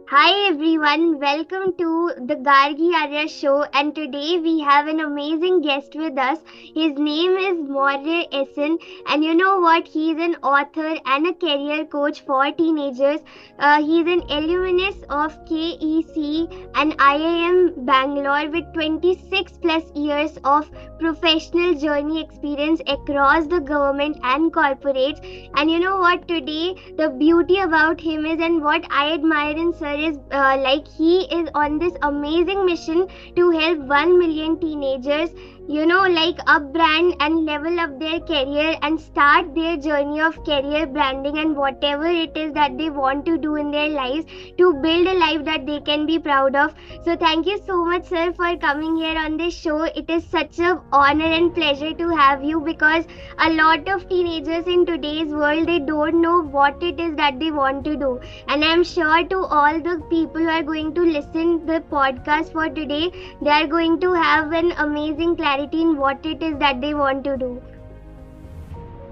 Hi everyone, welcome to the Gargi Arya show, and today we have an amazing guest with us. His name is Maurya S.N, and you know what? He's an author and a career coach for teenagers. He's an alumnus of KEC and IIM Bangalore with 26 plus years of professional journey experience across the government and corporates. And you know what? Today the beauty about him is, and what I admire in sir is like he is on this amazing mission to help 1 million teenagers, like up brand and level up their career and start their journey of career branding and whatever it is that they want to do in their lives to build a life that they can be proud of. So thank you so much sir for coming here on this show. It is such a honor and pleasure to have you, because a lot of teenagers in today's world, they don't know what it is that they want to do, and I'm sure to all the people who are going to listen the podcast for today, they are going to have an amazing clarity in what it is that they want to do.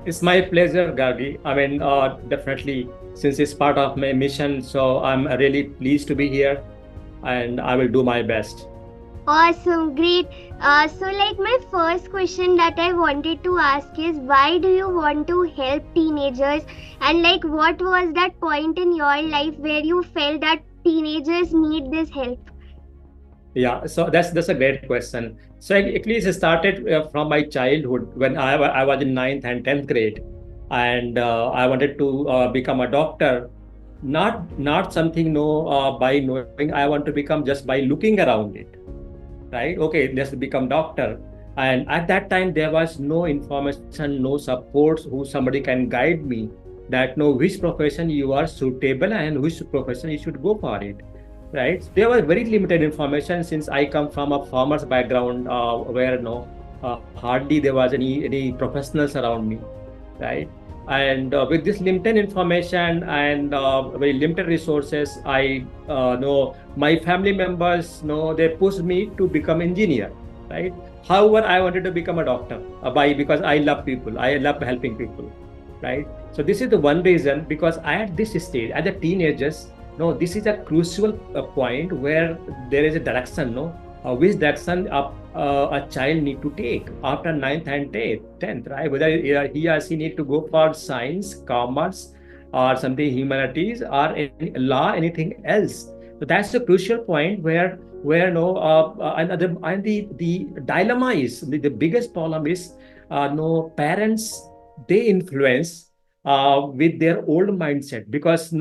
It's my pleasure, Gargi. Definitely, since it's part of my mission, so I'm really pleased to be here, and I will do my best. Awesome, great. So like my first question that I wanted to ask is, why do you want to help teenagers, and like what was that point in your life where you felt that teenagers need this help? Yeah, so that's a great question. So at least it started from my childhood when I was in ninth and 10th grade, and I wanted to become a doctor. Not something by knowing. I want to become just by looking around it. Right? Okay, just become doctor. And at that time, there was no information, no support, who somebody can guide me that know which profession you are suitable and which profession you should go for it. Right? There was very limited information since I come from a farmer's background where hardly there was any professionals around me. Right? And with this limited information and very limited resources, I know my family members know they pushed me to become engineer, right? However, I wanted to become a doctor because I love people, I love helping people, right? So this is the one reason, because at this stage, as a teenagers, this is a crucial point where there is a direction, which direction a child need to take after 9th and 10th, right? Whether he or she need to go for science, commerce, or something humanities, or any law, anything else. So that's the crucial point where the dilemma is the biggest problem is parents, they influence with their old mindset, because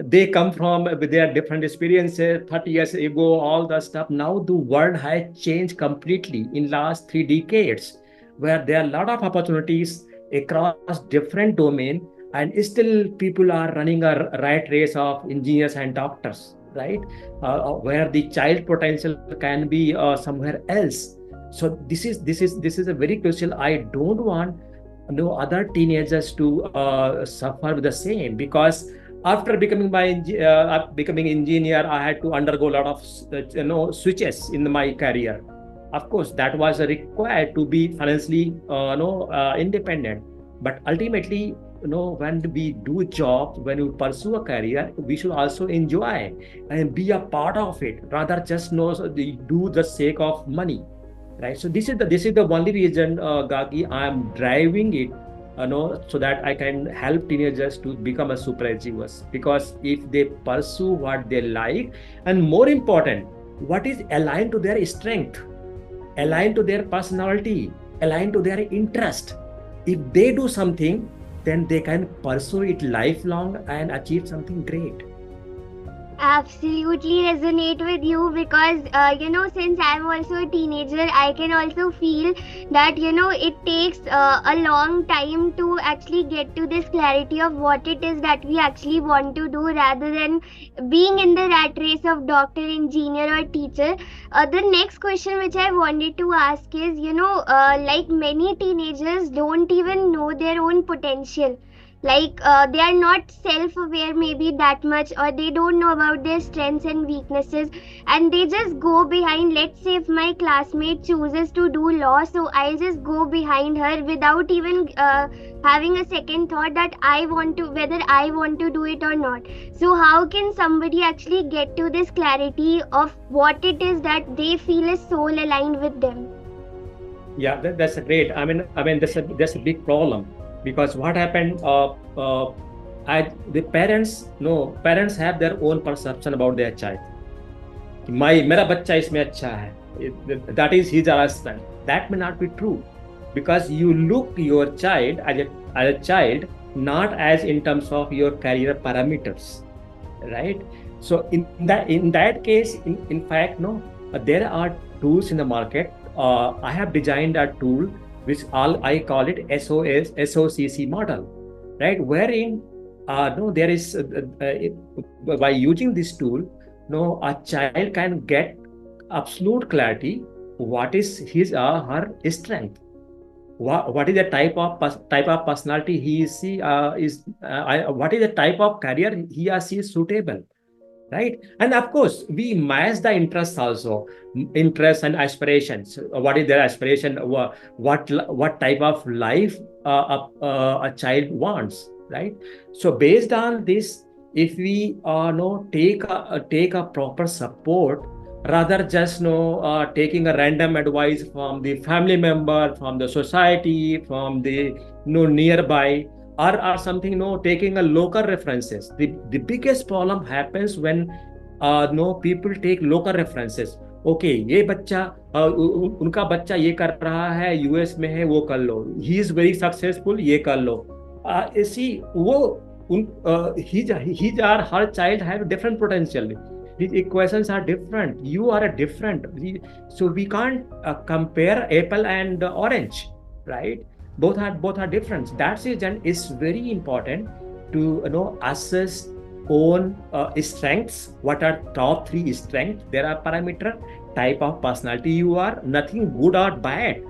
they come from with their different experiences 30 years ago, all the stuff. Now the world has changed completely in last 3 decades, where there are a lot of opportunities across different domain, and still people are running a rat race of engineers and doctors, right? Where the child potential can be somewhere else. So this is a very crucial. I don't want no other teenagers to suffer with the same, because after becoming engineer, I had to undergo a lot of switches in my career. Of course, that was required to be financially independent. But ultimately, when we do jobs, when we pursue a career, we should also enjoy and be a part of it, rather just do the sake of money. Right, so this is the only reason, Gagi, I'm driving it, so that I can help teenagers to become a superachievers. Because if they pursue what they like, and more important, what is aligned to their strength, aligned to their personality, aligned to their interest, if they do something, then they can pursue it lifelong and achieve something great. Absolutely resonate with you, because since I'm also a teenager, I can also feel that it takes a long time to actually get to this clarity of what it is that we actually want to do, rather than being in the rat race of doctor, engineer or teacher. The next question which I wanted to ask is, like many teenagers don't even know their own potential. Like they are not self-aware maybe that much, or they don't know about their strengths and weaknesses, and they just go behind. Let's say if my classmate chooses to do law, so I'll just go behind her without even having a second thought that I want to, whether I want to do it or not. So how can somebody actually get to this clarity of what it is that they feel is soul aligned with them? Yeah, that's a great. That's a big problem, because what happened? The parents, no, parents have their own perception about their child. मेरा बच्चा इसमें अच्छा है. That is his or her strength. That may not be true, because you look your child as a child, not as in terms of your career parameters, right? So in that case, in fact, no, there are tools in the market. I have designed a tool which I call it SOCC model, right? Wherein no, there is by using this tool, no, a child can get absolute clarity. What is his or her strength? What is the type of personality he is she is? What is the type of career he or she is suitable? Right, and of course we match the interests also, interests and aspirations. What is their aspiration? What type of life a child wants, right? So based on this, if we no take a proper support, rather just taking a random advice from the family member, from the society, from the nearby, or something, taking a local references. The biggest problem happens when no people take local references. Okay, ये बच्चा उनका बच्चा ये कर रहा है, US में है, वो कर लो, ही इज वेरी सक्सेसफुल, ये कर लो. See, वो his or her child have different potential. These equations are different. You are a different. So we can't compare apple and orange, right? Both are different. That's it, and it's very important to assess own strengths. What are top 3 strengths? There are parameter, type of personality you are. Nothing good or bad.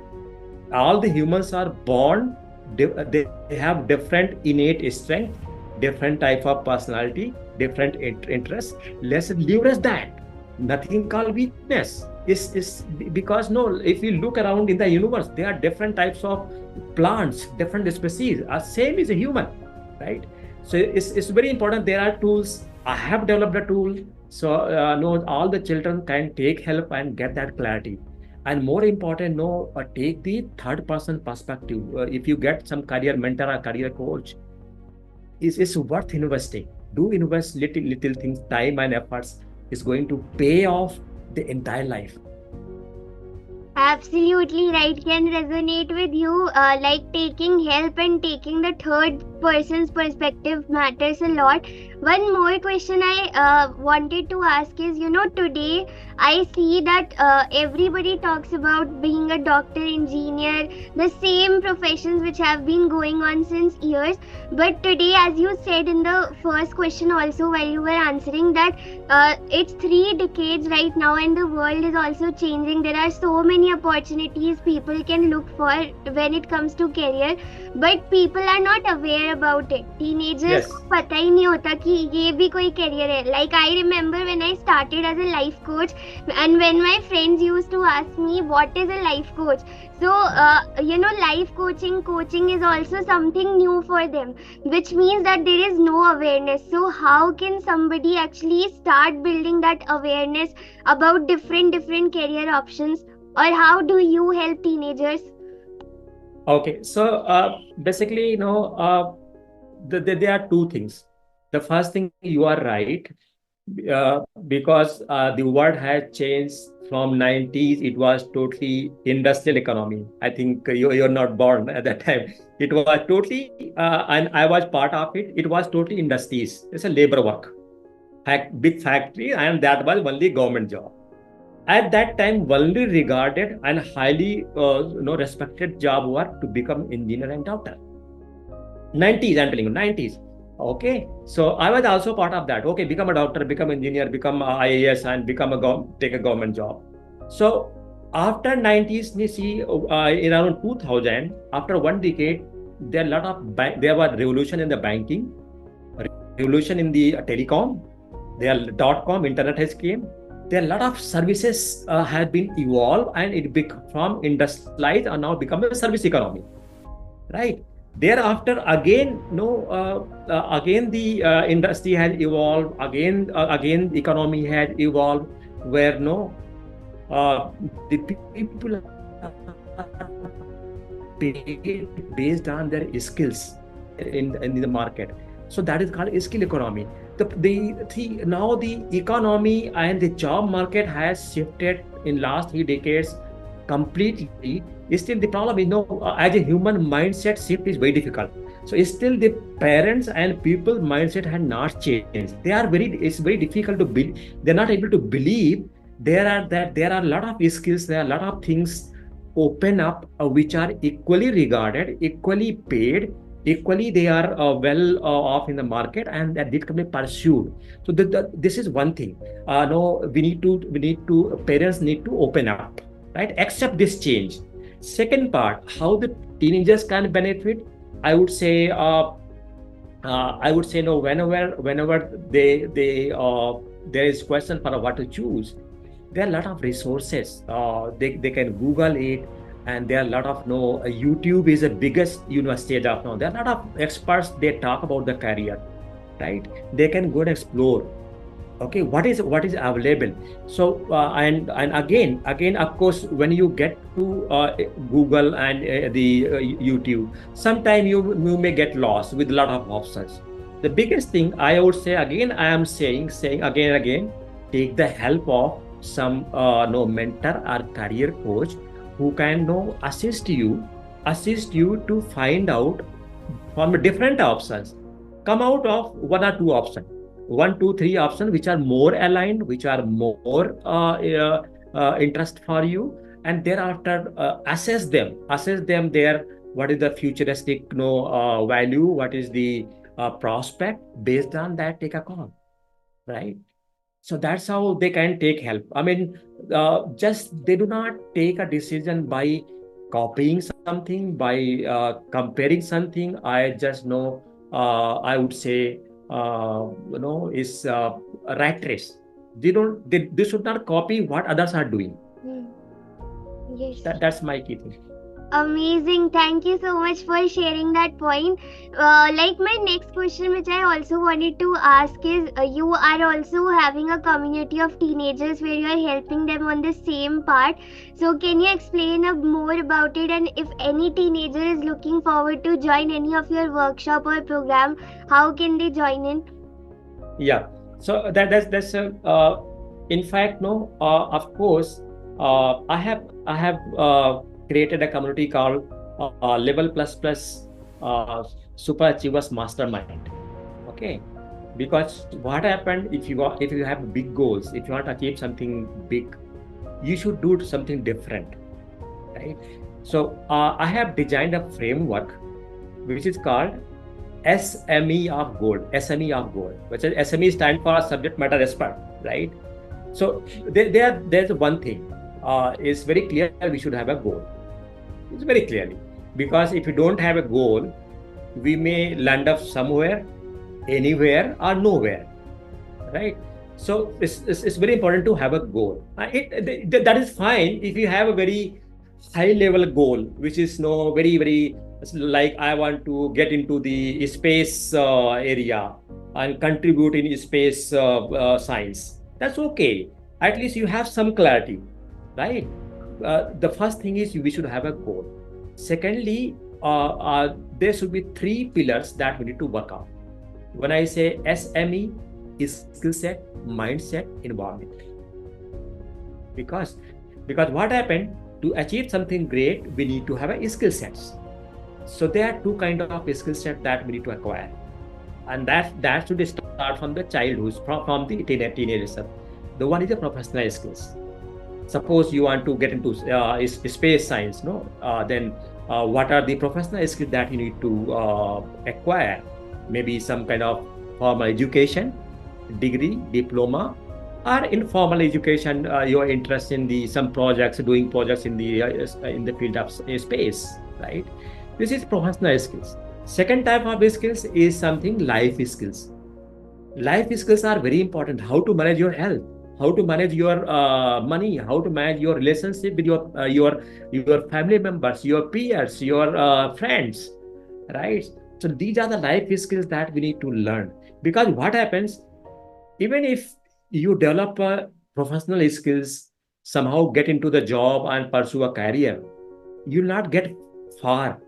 All the humans are born. They have different innate strength, different type of personality, different interests. Let's leverage that. Nothing called weakness. Is because if you look around in the universe, there are different types of plants, different species, are same as a human, right? So it's very important. There are tools. I have developed a tool, so all the children can take help and get that clarity. And more important, take the third person perspective. If you get some career mentor or career coach, is worth investing. Do invest little things, time and efforts is going to pay off the entire life. Absolutely right. Can resonate with you. Like taking help and taking the third person's perspective matters a lot. One more question I wanted to ask is, today I see that everybody talks about being a doctor, engineer, the same professions which have been going on since years. But today, as you said in the first question also while you were answering, that it's 3 decades right now and the world is also changing. There are so many opportunities people can look for when it comes to career, but people are not aware about it. Teenagers को पता ही नहीं होता कि ये भी कोई career है. Like I remember when I started as a life coach, and when my friends used to ask me what is a life coach, so life coaching is also something new for them, which means that there is no awareness. So how can somebody actually start building that awareness about different career options, or how do you help teenagers? Okay, so basically, there are 2 things. The first thing, you are right, because the world has changed from 90s. It was totally industrial economy. I think you're not born at that time. It was totally, and I was part of it. It was totally industries. It's a labor work, big factory, and that was only government job. At that time, only regarded and highly respected job work to become engineer and doctor. 90s, I'm telling you, 90s. Okay, so I was also part of that. Okay, become a doctor, become engineer, become a IAS, and take a government job. So after 90s, you see, around 2000, after 1 decade, there are a lot of there was revolution in the banking, revolution in the telecom. There are .com, internet has came. There are a lot of services have been evolved, and it from industrialized and now become a service economy, right? Thereafter, again, again the industry has evolved. Again, the economy has evolved, where the people are paid based on their skills in the market. So that is called skill economy. Now the economy and the job market has shifted in last 3 decades completely. Still, the problem is as a human mindset shift is very difficult. So still the parents and people mindset had not changed. It's very difficult to build. They're not able to believe there are a lot of skills, there are a lot of things open up which are equally regarded, equally paid, equally they are well off in the market, and that it can be pursued. So this is one thing. Parents need to open up, right? Accept this change. Second part, how the teenagers can benefit. I would say no. Whenever there is question for what to choose, there are a lot of resources. They can Google it, and there are a lot of YouTube is the biggest university as of now. There are a lot of experts. They talk about the career, right? They can go and explore. Okay, what is available. So and again, of course, when you get to Google and the YouTube, sometimes you may get lost with a lot of options. The biggest thing I would say, again, I am saying again and again, take the help of some mentor or career coach who can assist you to find out from different options. Come out of 1 or 2 options, 1, 2, 3 options which are more aligned, which are more interest for you, and thereafter assess them there. What is the futuristic value? What is the prospect? Based on that, take a call, right? So that's how they can take help. I mean, just they do not take a decision by copying something, by comparing something. I just I would say is a rat race. They should not copy what others are doing. Yes. That's my key thing. Amazing. Thank you so much for sharing that point. Like my next question, which I also wanted to ask is, you are also having a community of teenagers where you are helping them on the same part. So can you explain more about it? And if any teenager is looking forward to join any of your workshop or program, how can they join in? Yeah. So that's in fact, of course, I have created a community called Level Plus Super Achievers Mastermind. Okay, because what happened, if you have big goals, if you want to achieve something big, you should do something different, right? So I have designed a framework which is called SME of Gold. Which is SME stand for subject matter expert, right? So there's one thing. It's very clear we should have a goal. It's very clearly, because if you don't have a goal, we may land up somewhere, anywhere, or nowhere, right? So it's very important to have a goal. That is fine if you have a very high level goal, which is very like I want to get into the space area and contribute in space science. That's okay. At least you have some clarity, right? The first thing is we should have a goal. Secondly, there should be 3 pillars that we need to work on. When I say SME, is skill set, mindset, environment. Because what happened, to achieve something great, we need to have a skill sets. So there are 2 kinds of skill set that we need to acquire, and that should start from the childhood, from the teenagers. The one is the professional skills. Suppose you want to get into space science, then what are the professional skills that you need to acquire? Maybe some kind of formal education, degree, diploma, or informal education. Your interest in some projects, doing projects in the field of space, right? This is professional skills. Second type of skills is something life skills. Life skills are very important. How to manage your health, how to manage your money, how to manage your relationship with your family members, your peers, your friends, right? So these are the life skills that we need to learn. Because what happens, even if you develop professional skills, somehow get into the job and pursue a career, you'll not get far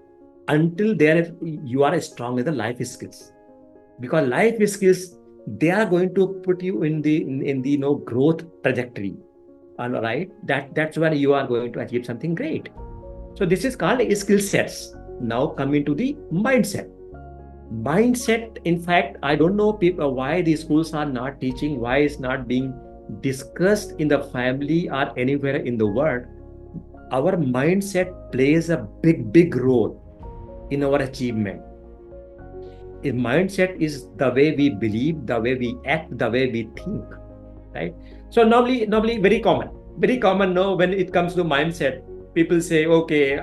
until there you are strong in the life skills. Because life skills, they are going to put you in the growth trajectory, all right? That's where you are going to achieve something great. So this is called skill sets. Now coming to the mindset. In fact, I don't know people why the schools are not teaching, why it's not being discussed in the family or anywhere in the world. Our mindset plays a big role in our achievement. A mindset is the way we believe, the way we act, the way we think, right? So normally very common now when it comes to mindset, people say, okay,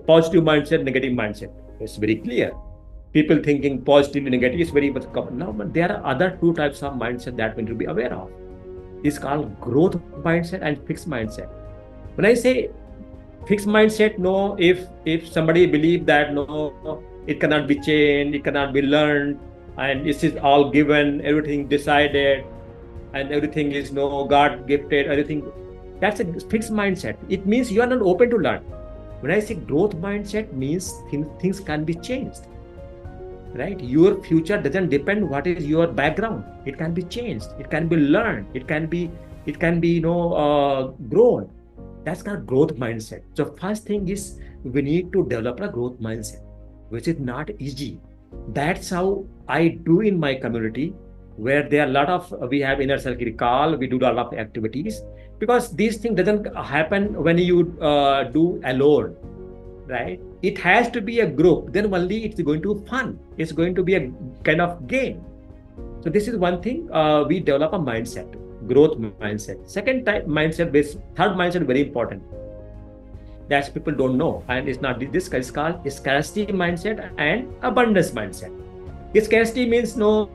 positive mindset, negative mindset. It's very clear. People thinking positive and negative is very much common. Now, but there are other two types of mindset that we need to be aware of. It's called growth mindset and fixed mindset. When I say fixed mindset, no, if somebody believe that no, it cannot be changed, it cannot be learned, and this is all given, everything decided, and everything is no God gifted, everything. That's a fixed mindset. It means you are not open to learn. When I say growth mindset, means things can be changed, right? Your future doesn't depend what is your background. It can be changed. It can be learned. It can be grown. That's called growth mindset. So first thing is we need to develop a growth mindset, which is not easy. That's how I do in my community, where there are a lot of, we have inner circle call, we do a lot of activities, because these things doesn't happen when you do alone, right? It has to be a group, then only it's going to be fun. It's going to be a kind of game. So this is one thing, we develop a mindset, growth mindset. Second type mindset, third mindset, very important. That people don't know, and it's not this is called scarcity mindset and abundance mindset. Scarcity means no,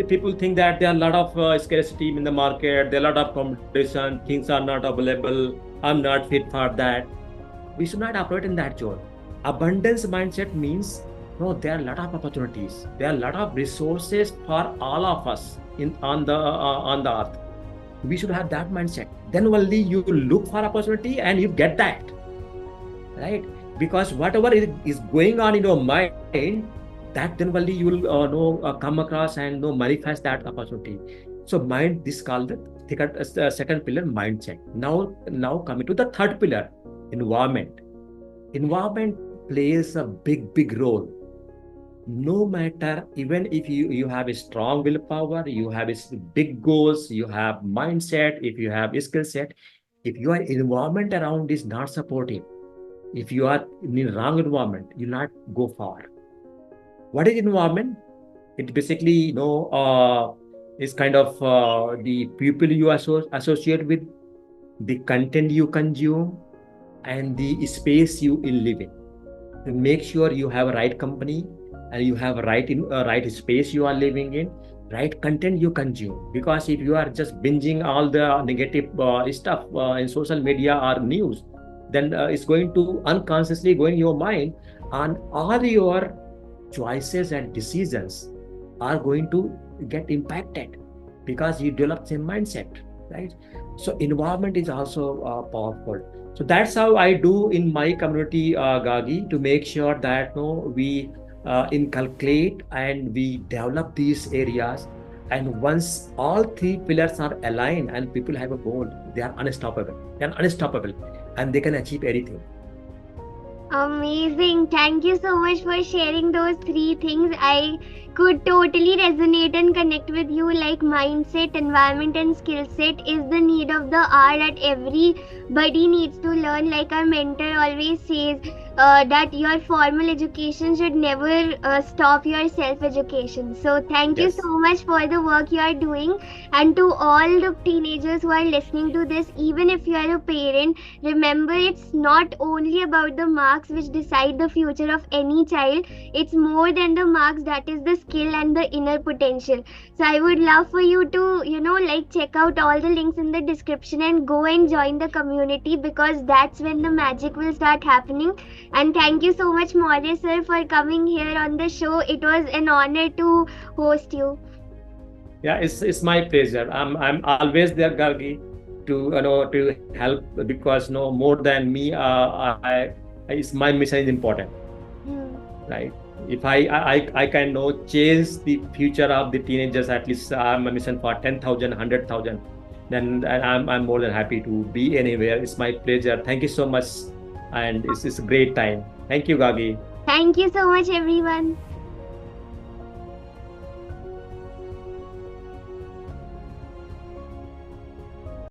people think that there are a lot of scarcity in the market, there are a lot of competition, things are not available, I'm not fit for that. We should not operate in that zone. Abundance mindset means no, there are a lot of opportunities, there are a lot of resources for all of us on the earth. We should have that mindset. Then only you look for opportunity and you get that, right? Because whatever is going on in your mind, that then only you will come across and manifest that opportunity. So mind, this is called the second pillar, mindset. Now coming to the third pillar, environment. Environment plays a big role. No matter, even if you have a strong willpower, you have big goals, you have mindset, if you have a skill set, if your environment around is not supportive, if you are in the wrong environment, you'll not go far. What is environment? It basically is kind of the people you associate with, the content you consume, and the space you live in. To make sure you have a right company and you have a right space you are living in, right content you consume. Because if you are just binging all the negative stuff in social media or news, then it's going to unconsciously go in your mind, and all your choices and decisions are going to get impacted because you develop same mindset, right? So environment is also powerful. So that's how I do in my community, Gargi, to make sure that we inculcate and we develop these areas. And once all three pillars are aligned and people have a goal, they are unstoppable. They are unstoppable, and they can achieve anything. Amazing. Thank you so much for sharing those three things. I could totally resonate and connect with you. Like mindset, environment, and skill set is the need of the hour that everybody needs to learn. Like our mentor always says, that your formal education should never stop your self education. So, thank you Yes. so much for the work you are doing. And to all the teenagers who are listening to this, even if you are a parent, remember it's not only about the marks which decide the future of any child, it's more than the marks, that is the skill and the inner potential. So, I would love for you to, like check out all the links in the description and go and join the community, because that's when the magic will start happening. And thank you so much, Maurya sir, for coming here on the show. It was an honor to host you. Yeah, it's my pleasure. I'm always there, Gargi, to to help, because more than me, it's my mission is important, Hmm. right? If I can change the future of the teenagers, at least I'm a mission for 10,000, 100,000, then I'm more than happy to be anywhere. It's my pleasure. Thank you so much, and it's a great time. Thank you, Gagi. Thank you so much, everyone.